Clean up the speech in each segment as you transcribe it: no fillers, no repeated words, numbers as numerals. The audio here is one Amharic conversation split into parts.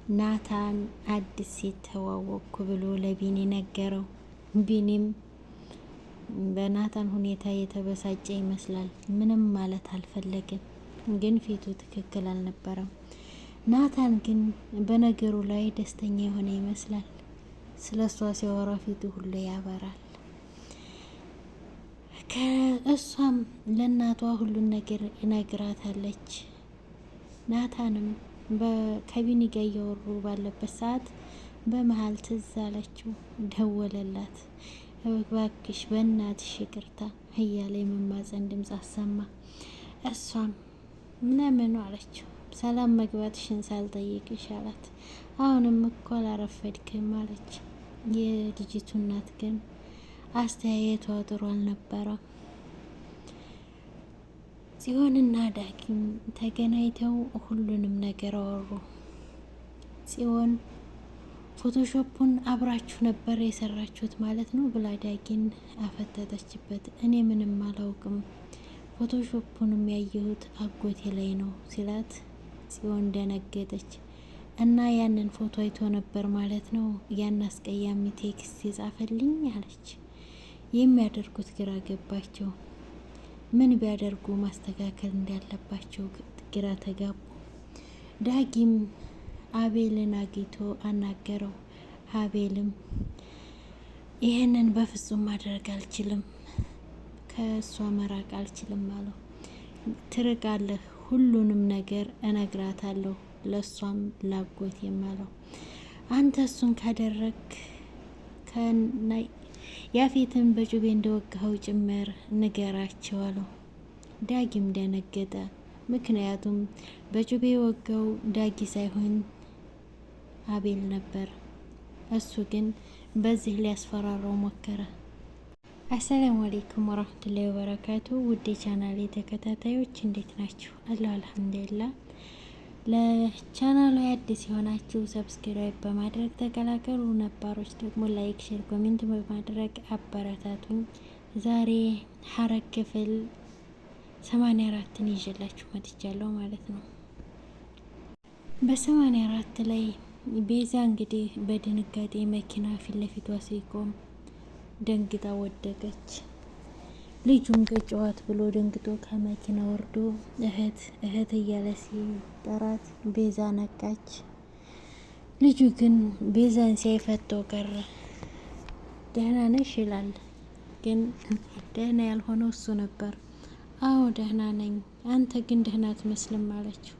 ናታን አዲስ ሴት ተዋወቅኩ ብሎ ለቢኒ ነገረው። ቢኒም በናታን ሁኔታ የተበሳጨ ይመስላል። ምንም ማለት አልፈለገም፣ ግን ፊቱ ትክክል አልነበረም። ናታን ግን በነገሩ ላይ ደስተኛ የሆነ ይመስላል። ስለ እሷ ሲያወራ ፊቱ ሁሉ ያበራል። ከእሷም ለእናቷ ሁሉን ነገር ይነግራታለች። ናታንም ከቢኒ ጋር እያወሩ ባለበት ሰዓት በመሀል ትዝ አለችው። ደወለላት። እባክሽ በእናትሽ ይቅርታ እያለ የመማፀን ድምፅ አሰማ። እሷም ምነምኑ አለችው። ሰላም መግባትሽን ሳልጠይቅሽ አላት። አሁንም እኮ አላረፈድክም አለች። የልጅቱ እናት ግን አስተያየቷ ጥሩ አልነበረም። ጽዮንና ዳጊም ተገናኝተው ሁሉንም ነገር አወሩ። ጽዮን ፎቶሾፑን አብራችሁ ነበር የሰራችሁት ማለት ነው ብላ ዳጊን አፈተተችበት። እኔ ምንም አላውቅም፣ ፎቶሾፑንም ያየሁት አጎቴ ላይ ነው ሲላት ጽዮን ደነገጠች። እና ያንን ፎቶ አይቶ ነበር ማለት ነው ያን አስቀያሚ ቴክስት የጻፈልኝ አለች። የሚያደርጉት ግራ ገባቸው። ምን ቢያደርጉ ማስተካከል እንዳለባቸው ግራ ተጋቡ። ዳጊም አቤልን አግኝቶ አናገረው። አቤልም ይህንን በፍጹም ማድረግ አልችልም፣ ከእሷ መራቅ አልችልም አለው። ትርቃለህ፣ ሁሉንም ነገር እነግራታለሁ፣ ለእሷም ላጎቴም አለው። አንተ እሱን ካደረግ ያፌትን በጩቤ እንደወጋኸው ጭምር ንገራቸው አለው። ዳጊም ደነገጠ። ምክንያቱም በጩቤ የወጋው ዳጊ ሳይሆን አቤል ነበር። እሱ ግን በዚህ ሊያስፈራራው ሞከረ። አሰላሙ አሌይኩም ወራህመቱላሂ ወበረካቱ። ውድ ቻናሌ ተከታታዮች እንዴት ናችሁ? አላህ አልሐምዱሊላህ። ለቻናሉ አዲስ የሆናችሁ ሰብስክራይብ በማድረግ ተቀላቀሉ። ነባሮች ደግሞ ላይክ፣ ሼር፣ ኮሜንት በማድረግ አበረታቱኝ። ዛሬ ሐረግ ክፍል 84ን ይዤላችሁ መጥቻለሁ ማለት ነው። በ84 ላይ ቤዛ እንግዲህ በድንጋጤ መኪና ፊት ለፊቷ ሲቆም ደንግጣ ወደቀች። ልጁም ገጨዋት ብሎ ደንግጦ ከመኪና ወርዶ እህት እህት እያለ ሲጠራት ቤዛ ነቃች። ልጁ ግን ቤዛን ሲያይፈቶ ቀረ። ደህና ነሽ ይላል፣ ግን ደህና ያልሆነው እሱ ነበር። አዎ ደህና ነኝ፣ አንተ ግን ደህና አትመስልም አለችው።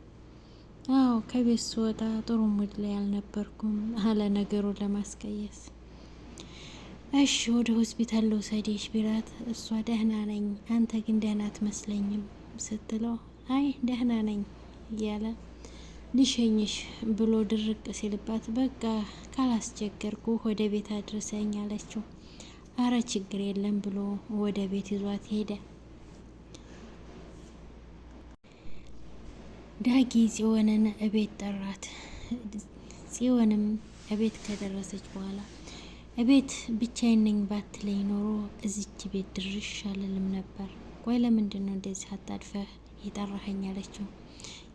አዎ ከቤት ስወጣ ጥሩ ሙድ ላይ አልነበርኩም አለ ነገሩን ለማስቀየስ። እሺ ወደ ሆስፒታል ልውሰድሽ ቢላት እሷ ደህና ነኝ፣ አንተ ግን ደህና አትመስለኝም ስትለው አይ ደህና ነኝ እያለ ልሸኝሽ ብሎ ድርቅ ሲልባት በቃ ካላስቸገርኩ ወደ ቤት አድርሰኝ አለችው። አረ ችግር የለም ብሎ ወደ ቤት ይዟት ሄደ። ዳጊ ጽዮንን እቤት ጠራት። ጽዮንም እቤት ከደረሰች በኋላ እቤት ብቻዬን ነኝ ባትለኝ ኖሮ እዚች ቤት ድርሽ አልልም ነበር። ቆይ ለምንድን ነው እንደዚህ አጣድፈህ የጠራኸኝ አለችው።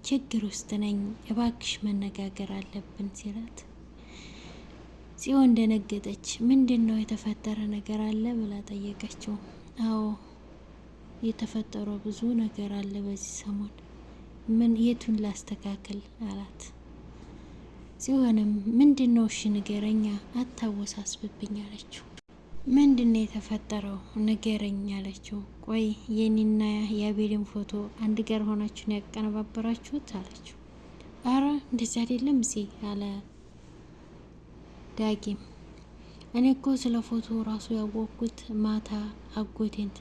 ችግር ውስጥ ነኝ፣ እባክሽ መነጋገር አለብን ሲላት ጽዮን ደነገጠች። ምንድን ነው የተፈጠረ ነገር አለ ብላ ጠየቀችው። አዎ የተፈጠረው ብዙ ነገር አለ በዚህ ሰሞን፣ ምን የቱን ላስተካክል አላት። ጽዮንም ምንድን ነው እሺ ንገረኛ፣ አታወሳስብብኝ አለችው። ምንድን ነው የተፈጠረው ንገረኝ አለችው። ቆይ የኔና የአቤልን ፎቶ አንድ ጋር ሆናችሁን ያቀነባበራችሁት አለችው። አረ እንደዚህ አይደለም እዚህ አለ ዳጊም። እኔ እኮ ስለ ፎቶ ራሱ ያወቅኩት ማታ አጎቴን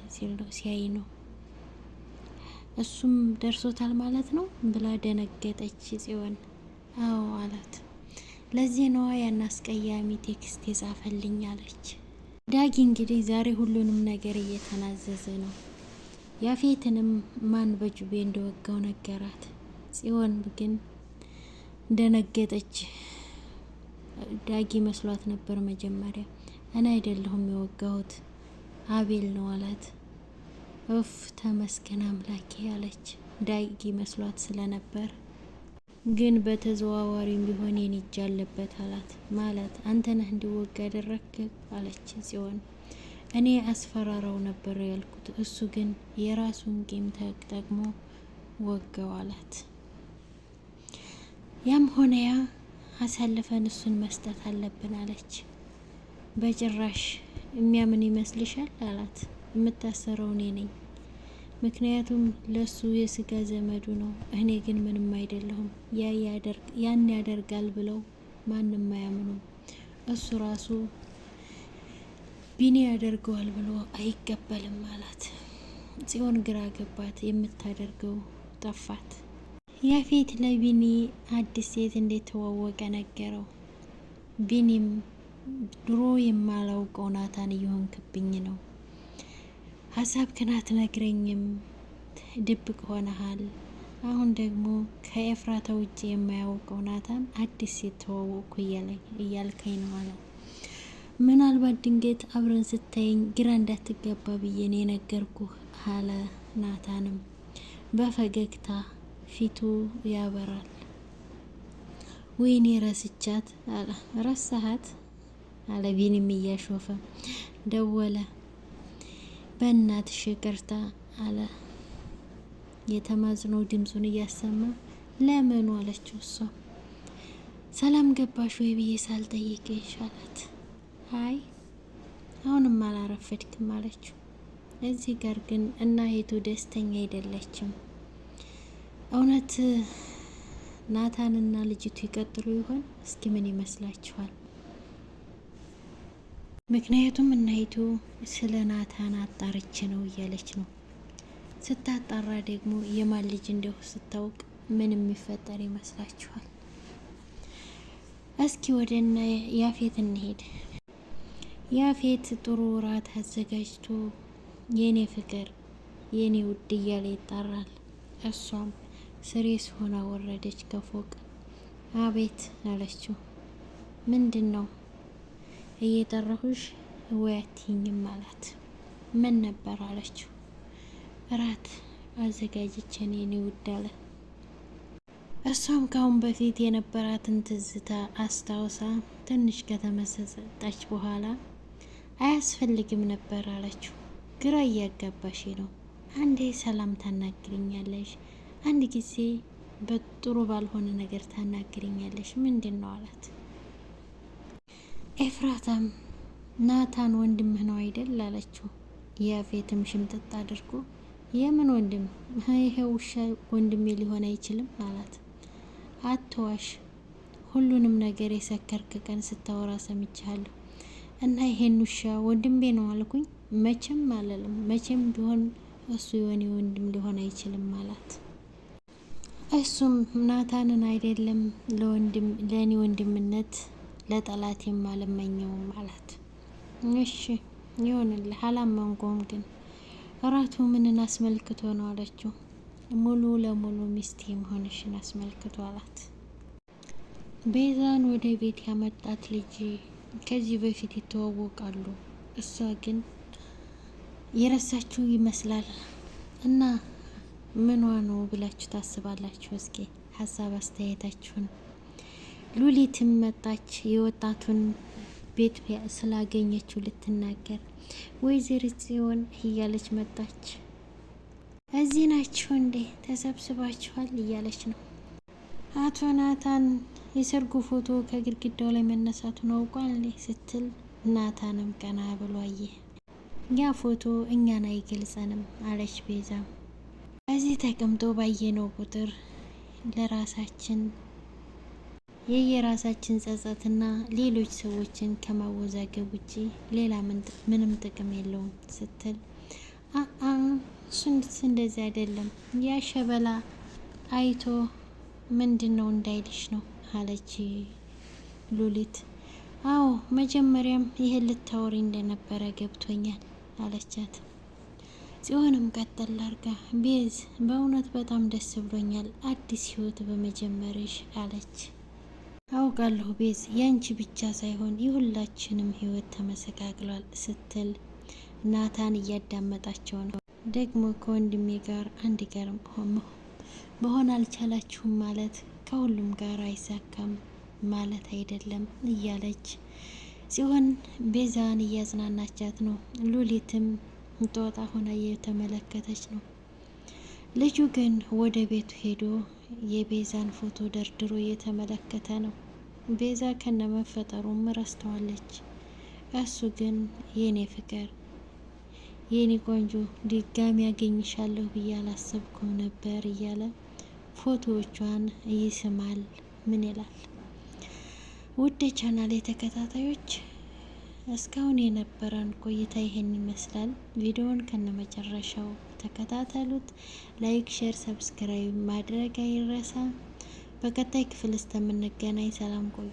ሲያይ ነው፣ እሱም ደርሶታል ማለት ነው ብላ ደነገጠች ጽዮን። አዎ አላት። ለዚህ ነዋ ያን አስቀያሚ ቴክስት የጻፈልኝ አለች። ዳጊ እንግዲህ ዛሬ ሁሉንም ነገር እየተናዘዘ ነው። ያፌትንም ማን በጩቤ እንደወጋው ነገራት። ጽዮን ግን ደነገጠች። ዳጊ መስሏት ነበር መጀመሪያ። እኔ አይደለሁም የወጋሁት አቤል ነው አላት። እፍ ተመስገን አምላኬ አለች። ዳጊ መስሏት ስለነበር ግን በተዘዋዋሪም ቢሆን የኔ እጅ አለበት አላት። ማለት አንተ ነህ እንዲወጋ ያደረክ አለች ጽዮን። እኔ አስፈራራው ነበር ያልኩት፣ እሱ ግን የራሱን ቂም ተጠቅሞ ወጋው አላት። ያም ሆነ ያ አሳልፈን እሱን መስጠት አለብን አለች። በጭራሽ የሚያምን ይመስልሻል አላት። የምታሰረው እኔ ነኝ፣ ምክንያቱም ለሱ የስጋ ዘመዱ ነው። እኔ ግን ምንም አይደለሁም። ያን ያደርጋል ብለው ማንም አያምኑም። እሱ ራሱ ቢኒ ያደርገዋል ብሎ አይቀበልም አላት። ጽዮን ግራ ገባት፣ የምታደርገው ጠፋት። ያፌት ለቢኒ አዲስ ሴት እንደተዋወቀ ነገረው። ቢኒም ድሮ የማላውቀው ናታን እየሆንክብኝ ነው፣ ሀሳብክን አትነግረኝም፣ ድብቅ ሆነሃል። አሁን ደግሞ ከኤፍራታ ውጭ የማያውቀው ናታን አዲስ ሴት ተዋወቅኩ እያልከኝ ነው አለው። ምናልባት ድንገት አብረን ስታየኝ ግራ እንዳትገባ ብዬ ነው የነገርኩህ አለ። ናታንም በፈገግታ ፊቱ ያበራል። ወይኔ ረስቻት አለ። ረሳሃት አለ ቢኒም እያሾፈ። ደወለ። በእናትሽ ይቅርታ አለ የተማጽኖ ድምፁን እያሰማ። ለምኑ አለችው እሷ። ሰላም ገባሽ ወይ ብዬ ሳልጠይቅሽ አላት። አይ አሁንም አላረፈድክም አለችው። እዚህ ጋር ግን እናይቱ ደስተኛ አይደለችም። እውነት ናታንና ልጅቱ ይቀጥሉ ይሆን? እስኪ ምን ይመስላችኋል? ምክንያቱም እናይቱ ስለ ናታን አጣርች ነው እያለች ነው። ስታጣራ ደግሞ የማን ልጅ እንደሁ ስታውቅ ምን የሚፈጠር ይመስላችኋል? እስኪ ወደና ያፌት እንሄድ። ያፌት ጥሩ እራት አዘጋጅቶ የኔ ፍቅር የኔ ውድ እያለ ይጣራል። እሷም ስሬስ ሆና ወረደች ከፎቅ። አቤት አለችው። ምንድን ነው እየጠራሁሽ ወይ አትይኝም አላት። ምን ነበር አለችው። እራት አዘጋጅቼን የኔ ውድ አለ። እሷም ካሁን በፊት የነበራትን ትዝታ አስታውሳ ትንሽ ከተመሰጠች በኋላ አያስፈልግም ነበር አለችው። ግራ እያጋባሽ ነው። አንዴ ሰላም ታናግሪኛለሽ፣ አንድ ጊዜ በጥሩ ባልሆነ ነገር ታናግሪኛለሽ። ምንድን ነው አላት። ኤፍራታም ናታን ወንድምህ ነው አይደል አለችው። ያፌትም ሽምጥጥ አድርጎ የምን ወንድም? ይሄ ውሻ ወንድሜ ሊሆን አይችልም አላት። አትዋሽ፣ ሁሉንም ነገር የሰከርክ ቀን ስታወራ ሰምቻለሁ። እና ይሄን ውሻ ወንድሜ ነው አልኩኝ? መቼም አለልም። መቼም ቢሆን እሱ የሆነ ወንድም ሊሆን አይችልም አላት። እሱም ናታንን አይደለም ለእኔ ወንድምነት ለጠላቴም አልመኘውም አላት። እሺ ይሆንልህ፣ አላመንኩም። ግን እራቱ ምንን አስመልክቶ ነው አለችው። ሙሉ ለሙሉ ሚስቴ መሆንሽን አስመልክቶ አላት። ቤዛን ወደ ቤት ያመጣት ልጅ ከዚህ በፊት ይተዋወቃሉ። እሷ ግን የረሳችሁ ይመስላል። እና ምኗ ነው ብላችሁ ታስባላችሁ? እስኪ ሀሳብ አስተያየታችሁን። ሉሊትም መጣች፣ የወጣቱን ቤት ስላገኘችው ልትናገር። ወይዘሪት ጽዮን እያለች መጣች። እዚህ ናችሁ እንዴ? ተሰብስባችኋል? እያለች ነው። አቶ ናታን የሰርጉ ፎቶ ከግድግዳው ላይ መነሳቱን አውቋል ስትል፣ ናታንም ቀና ብሎ አየ። ያ ፎቶ እኛን አይገልጸንም አለች ቤዛም። እዚህ ተቀምጦ ባየነው ቁጥር ለራሳችን የየራሳችን ጸጸትና ሌሎች ሰዎችን ከማወዛገብ ውጪ ሌላ ምንም ጥቅም የለውም ስትል፣ እሱንስ እንደዚህ አይደለም ያሸበላ አይቶ ምንድን ነው እንዳይልሽ ነው አለች ሉሊት። አዎ መጀመሪያም ይህን ልታወሪ እንደነበረ ገብቶኛል አለቻት። ጽዮንም ቀጠል አርጋ ቤዝ በእውነት በጣም ደስ ብሎኛል አዲስ ህይወት በመጀመርሽ አለች። አውቃለሁ ቤዝ፣ ያንቺ ብቻ ሳይሆን የሁላችንም ህይወት ተመሰቃቅሏል ስትል፣ ናታን እያዳመጣቸው ነው። ደግሞ ከወንድሜ ጋር አንድ ጋር መሆን አልቻላችሁም ማለት ከሁሉም ጋር አይሳካም ማለት አይደለም እያለች ሲሆን ቤዛን እያጽናናቻት ነው። ሉሊትም ጦጣ ሆና እየተመለከተች ነው። ልጁ ግን ወደ ቤቱ ሄዶ የቤዛን ፎቶ ደርድሮ እየተመለከተ ነው። ቤዛ ከነመፈጠሩም ረስተዋለች። እሱ ግን የኔ ፍቅር የኔ ቆንጆ ድጋሚ ያገኝሻለሁ ብዬ አላሰብኩም ነበር እያለ ፎቶዎቿን ይስማል። ምን ይላል? ውድ ቻናል ተከታታዮች እስካሁን የነበረን ቆይታ ይሄን ይመስላል። ቪዲዮውን ከነመጨረሻው ተከታተሉት። ላይክ፣ ሼር፣ ሰብስክራይብ ማድረግ አይረሳ። በቀጣይ ክፍል እስከምንገናኝ ሰላም ቆዩ።